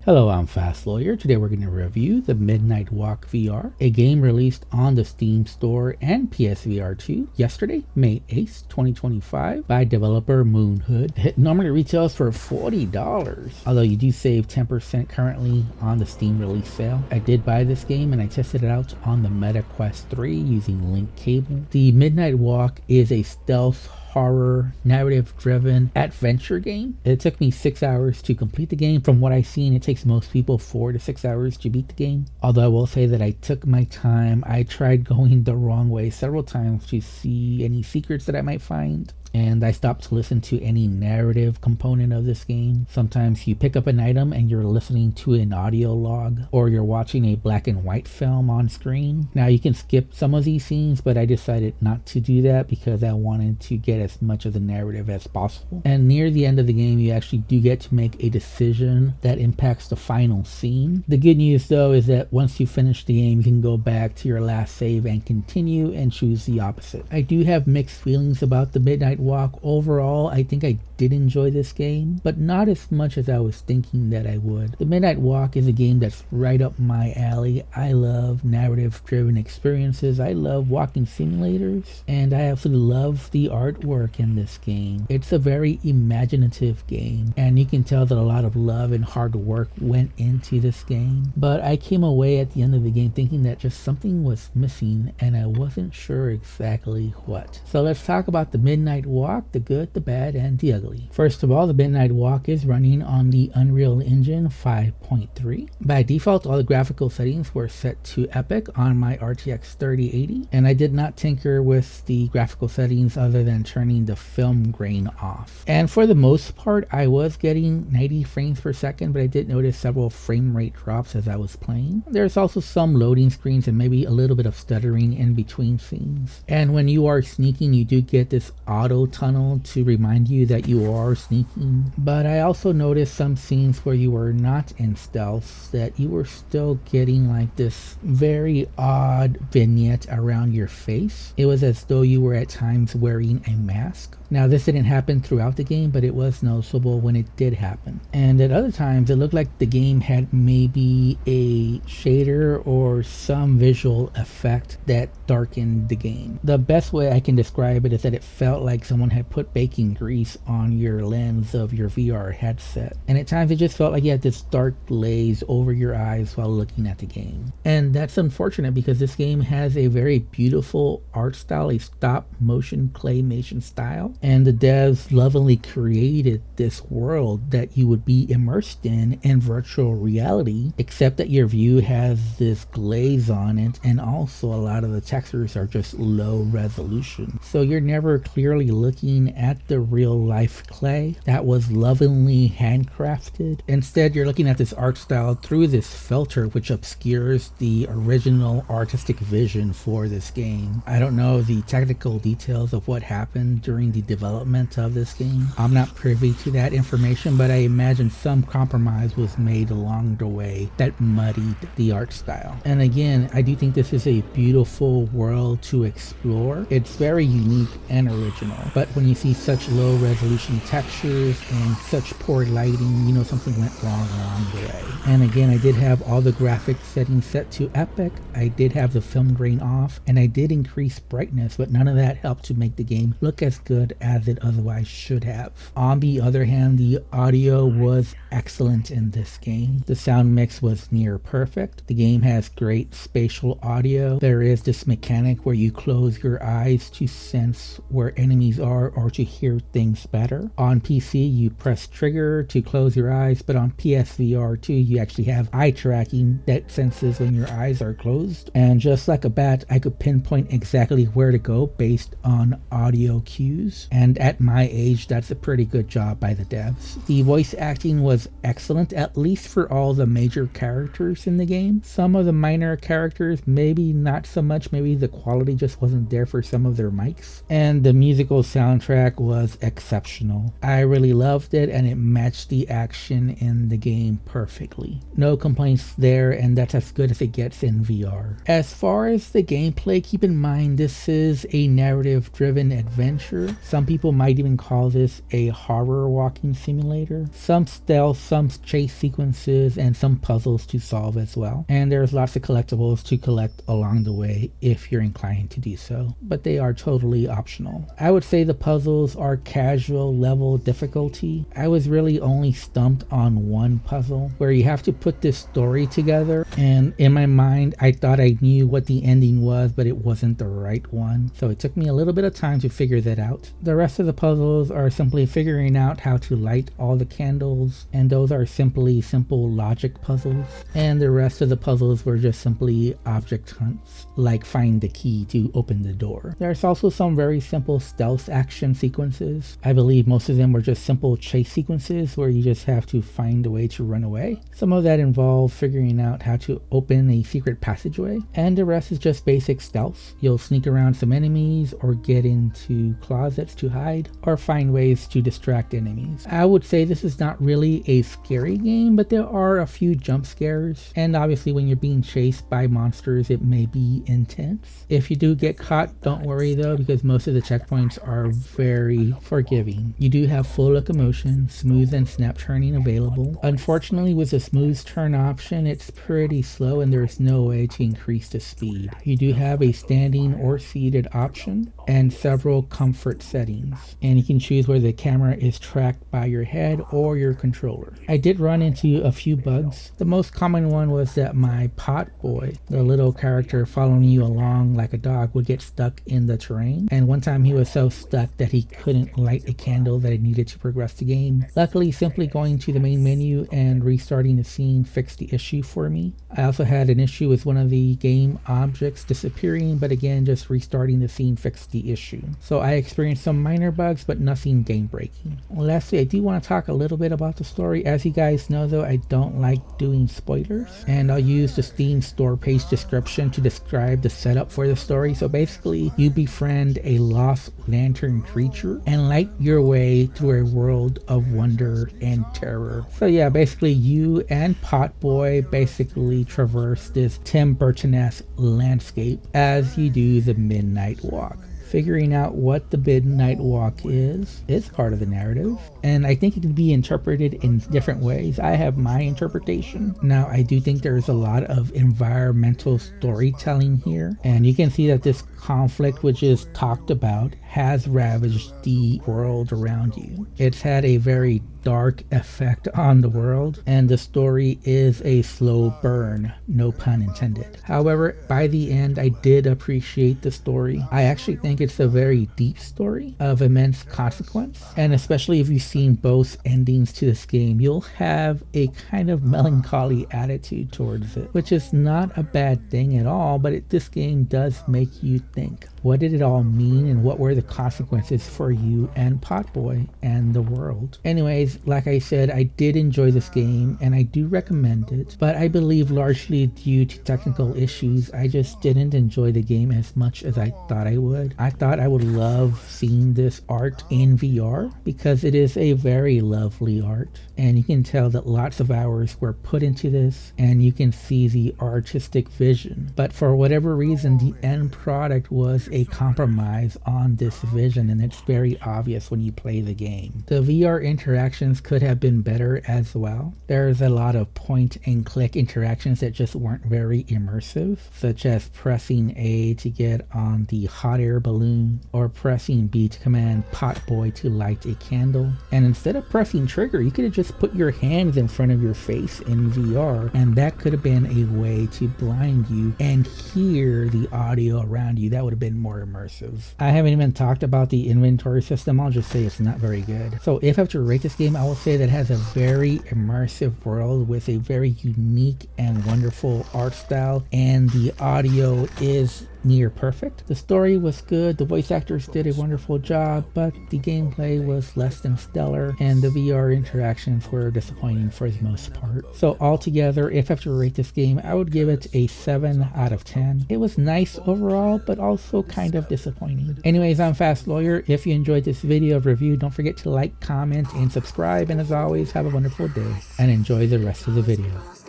Hello, I'm Fast Lawyer. Today we're going to review the Midnight Walk VR, a game released on the Steam Store and PSVR 2 yesterday, May 8th, 2025, by developer Moonhood. It normally retails for $40, although you do save 10% currently on the Steam release sale. I did buy this game and I tested it out on the Meta Quest 3 using Link Cable. The Midnight Walk is a stealth horror, narrative-driven adventure game. It took me 6 hours to complete the game. From what I've seen, it takes most people 4 to 6 hours to beat the game. Although I will say that I took my time. I tried going the wrong way several times to see any secrets that I might find. And I stopped to listen to any narrative component of this game. Sometimes you pick up an item and you're listening to an audio log, or you're watching a black and white film on screen. Now you can skip some of these scenes, but I decided not to do that because I wanted to get as much of the narrative as possible. And near the end of the game, you actually do get to make a decision that impacts the final scene. The good news though is that once you finish the game, you can go back to your last save and continue and choose the opposite. I do have mixed feelings about the Midnight Walk. Overall, I think I did enjoy this game, but not as much as I was thinking that I would. The Midnight Walk is a game that's right up my alley. I love narrative-driven experiences. I love walking simulators, and I absolutely love the artwork in this game. It's a very imaginative game, and you can tell that a lot of love and hard work went into this game. But I came away at the end of the game thinking that just something was missing, and I wasn't sure exactly what. So let's talk about the Midnight Walk, the good, the bad, and the ugly. First of all, the Midnight Walk is running on the Unreal Engine 5.3. By default, all the graphical settings were set to epic on my RTX 3080, and I did not tinker with the graphical settings other than turning the film grain off. And for the most part, I was getting 90 frames per second, but I did notice several frame rate drops as I was playing. There's also some loading screens and maybe a little bit of stuttering in between scenes. And when you are sneaking, you do get this auto tunnel to remind you that you are sneaking. But I also noticed some scenes where you were not in stealth that you were still getting like this very odd vignette around your face. It was as though you were at times wearing a mask. Now this didn't happen throughout the game, but it was noticeable when it did happen. And at other times it looked like the game had maybe a shader or some visual effect that darkened the game. The best way I can describe it is that it felt like someone had put baking grease on your lens of your VR headset. And at times it just felt like you had this dark glaze over your eyes while looking at the game. And that's unfortunate because this game has a very beautiful art style, a stop motion claymation style. And the devs lovingly created this world that you would be immersed in virtual reality, except that your view has this glaze on it, and also a lot of the textures are just low resolution. So you're never clearly looking at the real life clay that was lovingly handcrafted. Instead, you're looking at this art style through this filter, which obscures the original artistic vision for this game. I don't know the technical details of what happened during the development of this game. I'm not privy to that information, but I imagine some compromise was made along the way that muddied the art style. And again, I do think this is a beautiful world to explore. It's very unique and original, but when you see such low resolution textures and such poor lighting, you know something went wrong along the way. And again, I did have all the graphic settings set to epic. I did have the film grain off, and I did increase brightness, but none of that helped to make the game look as good as it otherwise should have. On the other hand, the audio was excellent in this game. The sound mix was near perfect. The game has great spatial audio. There is this mechanic where you close your eyes to sense where enemies are or to hear things better. On PC, you press trigger to close your eyes, but on PSVR 2, you actually have eye tracking that senses when your eyes are closed. And just like a bat, I could pinpoint exactly where to go based on audio cues. And at my age, that's a pretty good job by the devs. The voice acting was excellent, at least for all the major characters in the game. Some of the minor characters, maybe not so much. Maybe the quality just wasn't there for some of their mics. And the musical overall soundtrack was exceptional. I really loved it and it matched the action in the game perfectly. No complaints there, and that's as good as it gets in VR. As far as the gameplay, keep in mind this is a narrative driven adventure. Some people might even call this a horror walking simulator. Some stealth, some chase sequences, and some puzzles to solve as well. And there's lots of collectibles to collect along the way if you're inclined to do so, but they are totally optional. I would say the puzzles are casual level difficulty. I was really only stumped on one puzzle where you have to put this story together, and in my mind I thought I knew what the ending was, but it wasn't the right one, so it took me a little bit of time to figure that out. The rest of the puzzles are simply figuring out how to light all the candles, and those are simply simple logic puzzles, and the rest of the puzzles were just simply object hunts, like find the key to open the door. There's also some very simple stealth action sequences. I believe most of them were just simple chase sequences where you just have to find a way to run away. Some of that involved figuring out how to open a secret passageway, and the rest is just basic stealth. You'll sneak around some enemies or get into closets to hide or find ways to distract enemies. I would say this is not really a scary game, but there are a few jump scares, and obviously when you're being chased by monsters it may be intense. If you do get caught, don't worry though, because most of the checkpoints are very forgiving. You do have full locomotion, smooth and snap turning available. Unfortunately, with the smooth turn option, it's pretty slow and there's no way to increase the speed. You do have a standing or seated option and several comfort settings, and you can choose whether the camera is tracked by your head or your controller. I did run into a few bugs. The most common one was that my pot boy, the little character following you along like a dog, would get stuck in the terrain, and one time he was so stuck that he couldn't light a candle that he needed to progress the game. Luckily, simply going to the main menu and restarting the scene fixed the issue for me. I also had an issue with one of the game objects disappearing, but again, just restarting the scene fixed the issue. So I experienced some minor bugs, but nothing game breaking. Lastly, I do want to talk a little bit about the story. As you guys know though, I don't like doing spoilers, and I'll use the Steam store page description to describe the setup for the story. So basically, you befriend a lost lantern creature and light your way through a world of wonder and terror. So yeah, basically you and Potboy basically traverse this Tim Burton-esque landscape as you do the Midnight Walk. Figuring out what the Midnight Walk is part of the narrative, and I think it can be interpreted in different ways. I have my interpretation. Now, I do think there's a lot of environmental storytelling here, and you can see that this conflict, which is talked about, has ravaged the world around you. It's had a very dark effect on the world, and the story is a slow burn, no pun intended. However, by the end, I did appreciate the story. I actually think it's a very deep story of immense consequence, and especially if you've seen both endings to this game, you'll have a kind of melancholy attitude towards it, which is not a bad thing at all, but this game does make you think. What did it all mean, and what were the consequences for you and Potboy and the world? Anyways, like I said, I did enjoy this game and I do recommend it, but I believe largely due to technical issues, I just didn't enjoy the game as much as I thought I would. I thought I would love seeing this art in VR because it is a very lovely art, and you can tell that lots of hours were put into this, and you can see the artistic vision. But for whatever reason, the end product was a compromise on this vision, and it's very obvious when you play the game. The VR interactions could have been better as well. There's a lot of point and click interactions that just weren't very immersive, such as pressing A to get on the hot air balloon or pressing B to command Potboy to light a candle. And instead of pressing trigger, you could have just put your hands in front of your face in VR, and that could have been a way to blind you and hear the audio around you. That would have been more immersive. I haven't even talked about the inventory system. I'll just say it's not very good. So if I have to rate this game, I will say that it has a very immersive world with a very unique and wonderful art style, and the audio is near perfect. The story was good, the voice actors did a wonderful job, but the gameplay was less than stellar, and the VR interactions were disappointing for the most part. So altogether, if I have to rate this game, I would give it a 7 out of 10. It was nice overall, but also kind of disappointing. Anyways, I'm Fast Lawyer. If you enjoyed this video review, don't forget to like, comment, and subscribe, and as always, have a wonderful day, and enjoy the rest of the video.